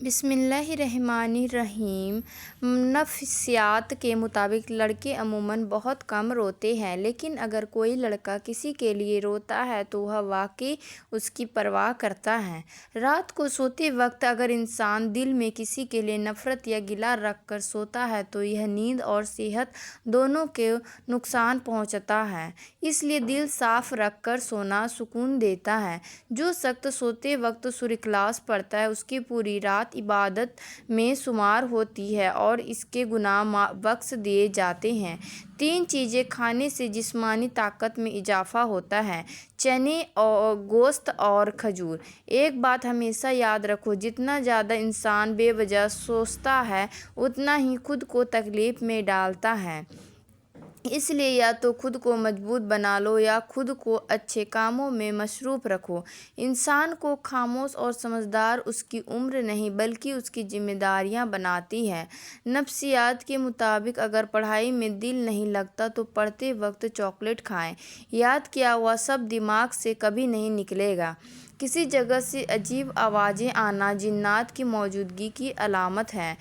بسم اللہ الرحمن الرحیم۔ نفسیات کے مطابق لڑکے عموماً بہت کم روتے ہیں، لیکن اگر کوئی لڑکا کسی کے لیے روتا ہے تو وہ واقعی اس کی پرواہ کرتا ہے۔ رات کو سوتے وقت اگر انسان دل میں کسی کے لیے نفرت یا گلہ رکھ کر سوتا ہے تو یہ نیند اور صحت دونوں کو نقصان پہنچاتا ہے، اس لیے دل صاف رکھ کر سونا سکون دیتا ہے۔ جو شخص سوتے وقت سورہ اخلاص پڑھتا ہے اس کی پوری رات عبادت میں شمار ہوتی ہے اور اس کے گناہ بخش دیے جاتے ہیں۔ 3 چیزیں کھانے سے جسمانی طاقت میں اضافہ ہوتا ہے: چنے، گوشت اور کھجور۔ ایک بات ہمیشہ یاد رکھو، جتنا زیادہ انسان بے وجہ سوچتا ہے اتنا ہی خود کو تکلیف میں ڈالتا ہے، اس لیے یا تو خود کو مضبوط بنا لو یا خود کو اچھے کاموں میں مصروف رکھو۔ انسان کو خاموش اور سمجھدار اس کی عمر نہیں بلکہ اس کی ذمہ داریاں بناتی ہے۔ نفسیات کے مطابق اگر پڑھائی میں دل نہیں لگتا تو پڑھتے وقت چاکلیٹ کھائیں، یاد کیا ہوا سب دماغ سے کبھی نہیں نکلے گا۔ کسی جگہ سے عجیب آوازیں آنا جنات کی موجودگی کی علامت ہے۔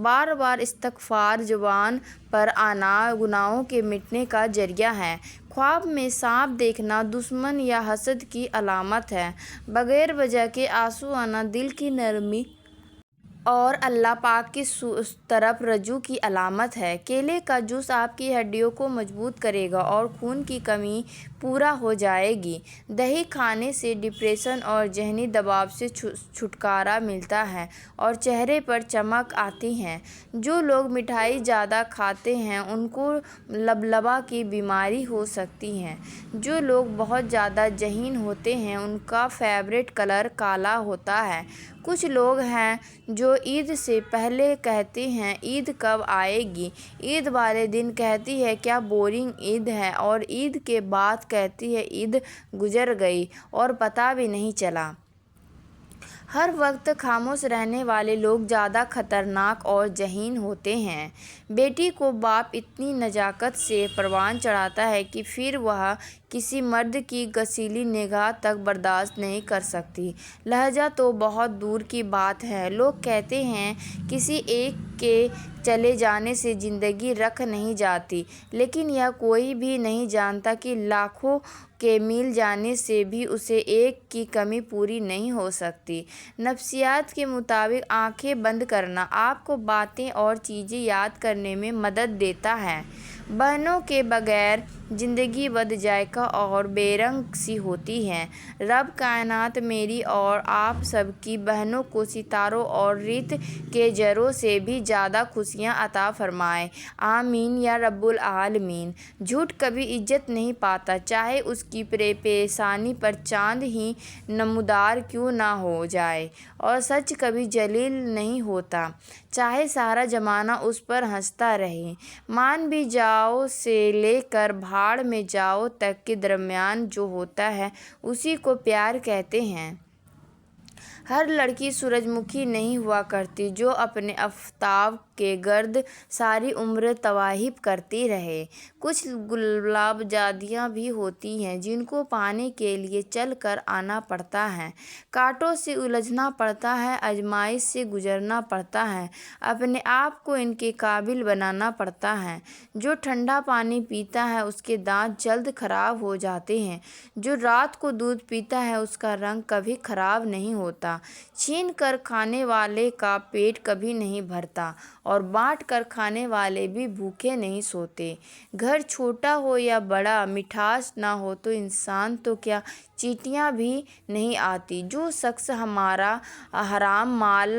بار بار استغفار زبان پر آنا گناہوں کے مٹنے کا ذریعہ ہے۔ خواب میں سانپ دیکھنا دشمن یا حسد کی علامت ہے۔ بغیر وجہ کے آنسو آنا دل کی نرمی اور اللہ پاک کی طرف رجوع کی علامت ہے۔ کیلے کا جوس آپ کی ہڈیوں کو مضبوط کرے گا اور خون کی کمی پورا ہو جائے گی۔ دہی کھانے سے ڈپریشن اور ذہنی دباؤ سے چھٹکارا ملتا ہے اور چہرے پر چمک آتی ہے۔ جو لوگ مٹھائی زیادہ کھاتے ہیں ان کو لبلبہ کی بیماری ہو سکتی ہے۔ جو لوگ بہت زیادہ ذہین ہوتے ہیں ان کا فیورٹ کلر کالا ہوتا ہے۔ کچھ لوگ ہیں جو عید سے پہلے کہتے ہیں عید کب آئے گی، عید والے دن کہتی ہے کیا بورنگ عید ہے، اور عید کے بعد کہتی ہے عید گزر گئی اور پتہ بھی نہیں چلا۔ ہر وقت خاموش رہنے والے لوگ زیادہ خطرناک اور ذہین ہوتے ہیں۔ بیٹی کو باپ اتنی نزاکت سے پروان چڑھاتا ہے کہ پھر وہ کسی مرد کی غسیلی نگاہ تک برداشت نہیں کر سکتی۔ لہجہ تو بہت دور کی بات ہے۔ لوگ کہتے ہیں کسی ایک کے چلے جانے سے زندگی رک نہیں جاتی، لیکن یہ کوئی بھی نہیں جانتا کہ لاکھوں کے مل جانے سے بھی اسے ایک کی کمی پوری نہیں ہو سکتی۔ نفسیات کے مطابق آنکھیں بند کرنا آپ کو باتیں اور چیزیں یاد کرنے میں مدد دیتا ہے۔ بہنوں کے بغیر زندگی بد ذائقہ اور بے رنگ سی ہوتی ہے۔ رب کائنات میری اور آپ سب کی بہنوں کو ستاروں اور ریت کے ذروں سے بھی زیادہ خوشیاں عطا فرمائے، آمین یا رب العالمین۔ جھوٹ کبھی عزت نہیں پاتا، چاہے اس کی پیشانی پر چاند ہی نمودار کیوں نہ ہو جائے، اور سچ کبھی ذلیل نہیں ہوتا، چاہے سارا زمانہ اس پر ہنستا رہے۔ مان بھی جاؤ سے لے کر بھاڑ میں جاؤ تک کے درمیان جو ہوتا ہے اسی کو پیار کہتے ہیں۔ ہر لڑکی سورج مکھی نہیں ہوا کرتی جو اپنے آفتاب کے گرد ساری عمر طواف کرتی رہے۔ کچھ گلاب زادیاں بھی ہوتی ہیں جن کو پانے کے لیے چل کر آنا پڑتا ہے، کانٹوں سے الجھنا پڑتا ہے، آزمائش سے گزرنا پڑتا ہے، اپنے آپ کو ان کے قابل بنانا پڑتا ہے۔ جو ٹھنڈا پانی پیتا ہے اس کے دانت جلد خراب ہو جاتے ہیں، جو رات کو دودھ پیتا ہے اس کا رنگ کبھی خراب نہیں ہوتا۔ چھین کر کھانے والے کا پیٹ کبھی نہیں بھرتا اور بانٹ کر کھانے والے بھی بھوکے نہیں سوتے۔ گھر چھوٹا ہو یا بڑا، مٹھاس نہ ہو تو انسان تو کیا چیونٹیاں بھی نہیں آتی۔ جو شخص ہمارا حرام مال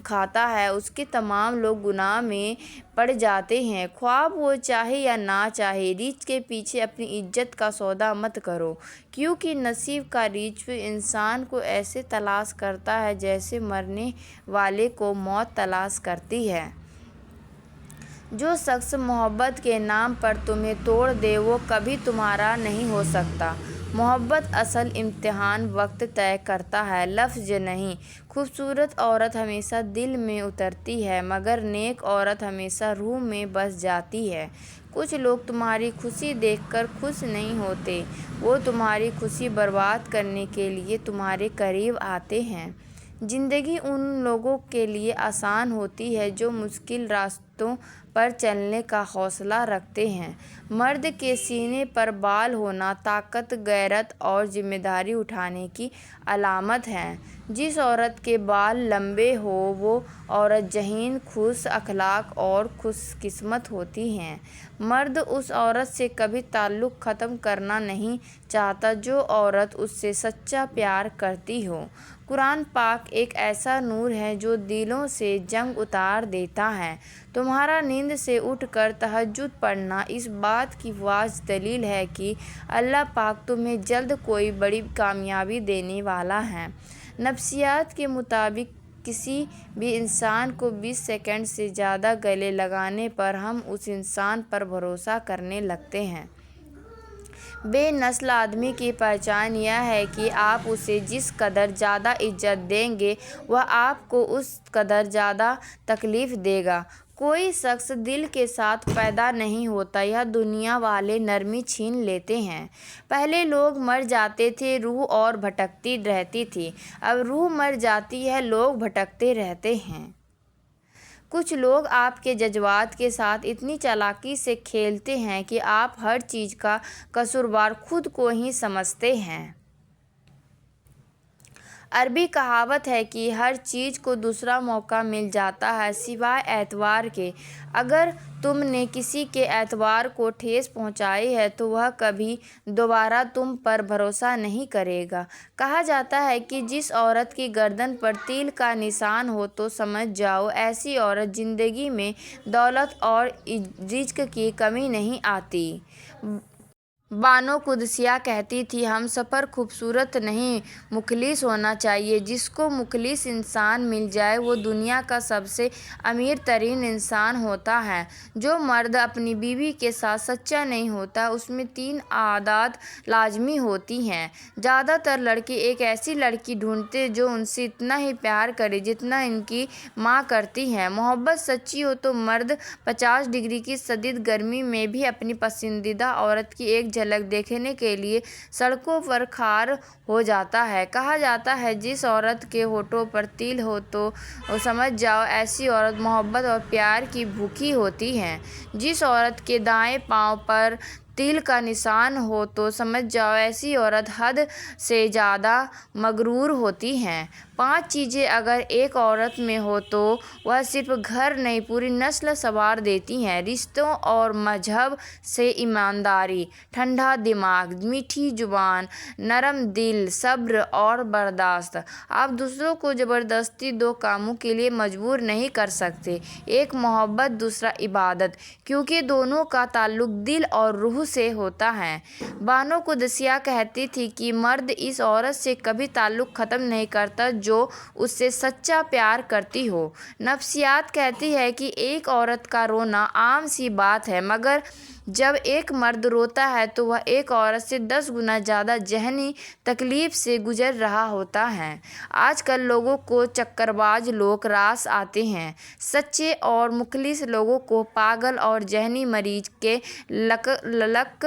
کھاتا ہے اس کے تمام لوگ گناہ میں پڑ جاتے ہیں، خواہ وہ چاہے یا نہ چاہے۔ رزق کے پیچھے اپنی عزت کا سودا مت کرو، کیونکہ نصیب کا رزق انسان کو ایسے تلاش کرتا ہے جیسے مرنے والے کو موت تلاش کرتی ہے۔ جو شخص محبت کے نام پر تمہیں توڑ دے وہ کبھی تمہارا نہیں ہو سکتا۔ محبت اصل امتحان وقت طے کرتا ہے، لفظ نہیں۔ خوبصورت عورت ہمیشہ دل میں اترتی ہے مگر نیک عورت ہمیشہ روح میں بس جاتی ہے۔ کچھ لوگ تمہاری خوشی دیکھ کر خوش نہیں ہوتے، وہ تمہاری خوشی برباد کرنے کے لیے تمہارے قریب آتے ہیں۔ زندگی ان لوگوں کے لیے آسان ہوتی ہے جو مشکل راستوں پر چلنے کا حوصلہ رکھتے ہیں۔ مرد کے سینے پر بال ہونا طاقت، غیرت اور ذمہ داری اٹھانے کی علامت ہے۔ جس عورت کے بال لمبے ہوں وہ عورت ذہین، خوش اخلاق اور خوش قسمت ہوتی ہے۔ مرد اس عورت سے کبھی تعلق ختم کرنا نہیں چاہتا جو عورت اس سے سچا پیار کرتی ہو۔ قرآن پاک ایک ایسا نور ہے جو دلوں سے زنگ اتار دیتا ہے۔ تمہارا نیند سے اٹھ کر تہجد پڑھنا اس بات کی واضح دلیل ہے کہ اللہ پاک تمہیں جلد کوئی بڑی کامیابی دینے والا ہے۔ نفسیات کے مطابق کسی بھی انسان کو 20 سیکنڈ سے زیادہ گلے لگانے پر ہم اس انسان پر بھروسہ کرنے لگتے ہیں۔ بے نسل آدمی کی پہچان یہ ہے کہ آپ اسے جس قدر زیادہ عزت دیں گے وہ آپ کو اس قدر زیادہ تکلیف دے گا۔ کوئی شخص دل کے ساتھ پیدا نہیں ہوتا، یہ دنیا والے نرمی چھین لیتے ہیں۔ پہلے لوگ مر جاتے تھے، روح اور بھٹکتی رہتی تھی۔ اب روح مر جاتی ہے، لوگ بھٹکتے رہتے ہیں۔ کچھ لوگ آپ کے جذبات کے ساتھ اتنی چالاکی سے کھیلتے ہیں کہ آپ ہر چیز کا قصوروار خود کو ہی سمجھتے ہیں۔ عربی کہاوت ہے کہ ہر چیز کو دوسرا موقع مل جاتا ہے سوائے اعتبار کے۔ اگر تم نے کسی کے اعتبار کو ٹھیس پہنچائی ہے تو وہ کبھی دوبارہ تم پر بھروسہ نہیں کرے گا۔ کہا جاتا ہے کہ جس عورت کی گردن پر تیل کا نشان ہو تو سمجھ جاؤ ایسی عورت زندگی میں دولت اور رزق کی کمی نہیں آتی۔ بانو قدسیہ کہتی تھیں، ہم سفر خوبصورت نہیں مخلص ہونا چاہیے۔ جس کو مخلص انسان مل جائے وہ دنیا کا سب سے امیر ترین انسان ہوتا ہے۔ جو مرد اپنی بیوی کے ساتھ سچا نہیں ہوتا اس میں 3 عادات لازمی ہوتی ہیں۔ زیادہ تر لڑکے ایک ایسی لڑکی ڈھونڈتے جو ان سے اتنا ہی پیار کرے جتنا ان کی ماں کرتی ہے۔ محبت سچی ہو تو مرد 50 ڈگری کی شدید گرمی میں بھی اپنی پسندیدہ عورت کی ایک جھلک دیکھنے کے لیے سڑکوں پر کھڑا ہو جاتا ہے۔ کہا جاتا ہے جس عورت کے ہونٹوں پر تل ہو تو سمجھ جاؤ ایسی عورت محبت اور پیار کی بھوکی ہوتی ہے۔ جس عورت کے دائیں پاؤں پر تل کا نشان ہو تو سمجھ جاؤ ایسی عورت حد سے زیادہ مغرور ہوتی ہے۔ 5 چیزیں اگر ایک عورت میں ہو تو وہ صرف گھر نہیں پوری نسل سنوار دیتی ہیں۔ رشتوں اور مذہب سے ایمانداری، ٹھنڈا دماغ، میٹھی زبان، نرم دل، صبر اور برداشت۔ آپ دوسروں کو زبردستی 2 کاموں کے لیے مجبور نہیں کر سکتے، ایک محبت دوسرا عبادت، کیونکہ دونوں کا تعلق دل اور روح سے ہوتا ہے۔ بانو قدسیہ کہتی تھیں کہ مرد اس عورت سے کبھی تعلق ختم نہیں کرتا جو اس سے سچا پیار کرتی ہو۔ نفسیات کہتی ہے کہ ایک عورت کا رونا عام سی بات ہے، مگر جب ایک مرد روتا ہے تو وہ ایک عورت سے 10 گنا زیادہ ذہنی تکلیف سے گزر رہا ہوتا ہے۔ آج کل لوگوں کو چکر باز لوگ راس آتے ہیں، سچے اور مخلص لوگوں کو پاگل اور ذہنی مریض کے لقب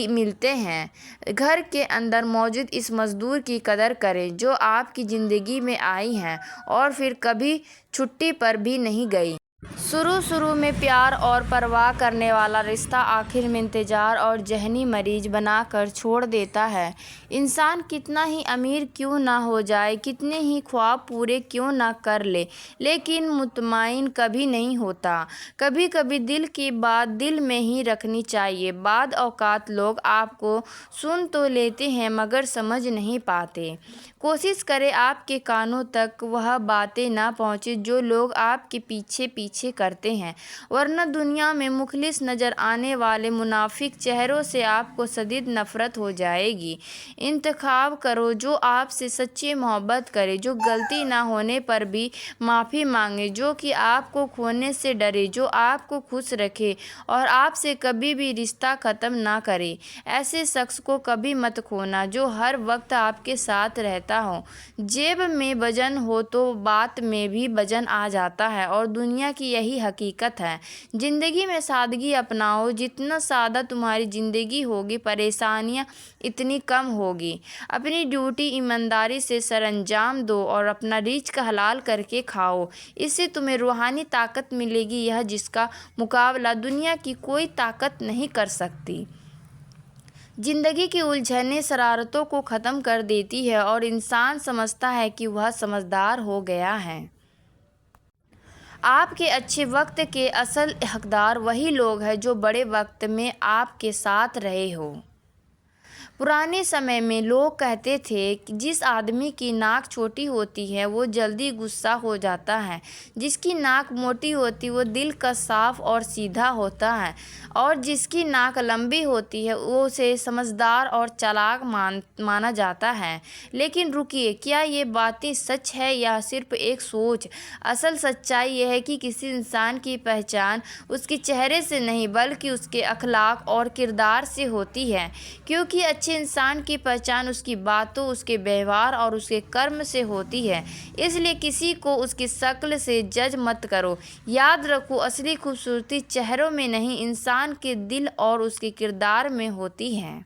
ملتے ہیں۔ گھر کے اندر موجود اس مزدور کی قدر کریں جو آپ کی زندگی میں آئی ہے اور پھر کبھی چھٹی پر بھی نہیں گئی۔ شروع میں پیار اور پرواہ کرنے والا رشتہ آخر میں انتظار اور ذہنی مریض بنا کر چھوڑ دیتا ہے۔ انسان کتنا ہی امیر کیوں نہ ہو جائے، کتنے ہی خواب پورے کیوں نہ کر لے، لیکن مطمئن کبھی نہیں ہوتا۔ کبھی کبھی دل کی بات دل میں ہی رکھنی چاہیے۔ بعض اوقات لوگ آپ کو سن تو لیتے ہیں مگر سمجھ نہیں پاتے۔ کوشش کریں آپ کے کانوں تک وہ باتیں نہ پہنچیں جو لوگ آپ کے پیچھے کرتے ہیں، ورنہ دنیا میں مخلص نظر آنے والے منافق چہروں سے آپ کو شدید نفرت ہو جائے گی۔ انتخاب کرو جو آپ سے سچی محبت کرے، جو غلطی نہ ہونے پر بھی معافی مانگے، جو کہ آپ کو کھونے سے ڈرے، جو آپ کو خوش رکھے اور آپ سے کبھی بھی رشتہ ختم نہ کرے۔ ایسے شخص کو کبھی مت کھونا جو ہر وقت آپ کے ساتھ رہتا ہو۔ جیب میں وزن ہو تو بات میں بھی وزن آ جاتا ہے اور دنیا کی یہی یہی حقیقت ہے۔ زندگی میں سادگی اپناؤ، جتنا سادہ تمہاری زندگی ہوگی پریشانیاں اتنی کم ہوگی۔ اپنی ڈیوٹی ایمانداری سے سر انجام دو اور اپنا رزق حلال کر کے کھاؤ، اس سے تمہیں روحانی طاقت ملے گی جس کا مقابلہ دنیا کی کوئی طاقت نہیں کر سکتی۔ زندگی کی الجھنیں شرارتوں کو ختم کر دیتی ہے اور انسان سمجھتا ہے کہ وہ سمجھدار ہو گیا ہے۔ آپ کے اچھے وقت کے اصل حقدار وہی لوگ ہیں جو برے وقت میں آپ کے ساتھ رہے ہوں۔ پرانے سمے میں لوگ کہتے تھے کہ جس آدمی کی ناک چھوٹی ہوتی ہے وہ جلدی غصہ ہو جاتا ہے، جس کی ناک موٹی ہوتی ہے وہ دل کا صاف اور سیدھا ہوتا ہے، اور جس کی ناک لمبی ہوتی ہے وہ اسے سمجھدار اور چالاک مانا جاتا ہے۔ لیکن رکیے، کیا یہ باتیں سچ ہے یا صرف ایک سوچ؟ اصل سچائی یہ ہے کہ کسی انسان کی پہچان اس کے چہرے سے نہیں بلکہ اس کے اخلاق اور کردار سے ہوتی ہے، کیونکہ اچھے انسان کی پہچان اس کی باتوں، اس کے ویوہار اور اس کے کرم سے ہوتی ہے۔ اس لیے کسی کو اس کی شکل سے جج مت کرو۔ یاد رکھو، اصلی خوبصورتی چہروں میں نہیں، انسان کے دل اور اس کے کردار میں ہوتی ہے۔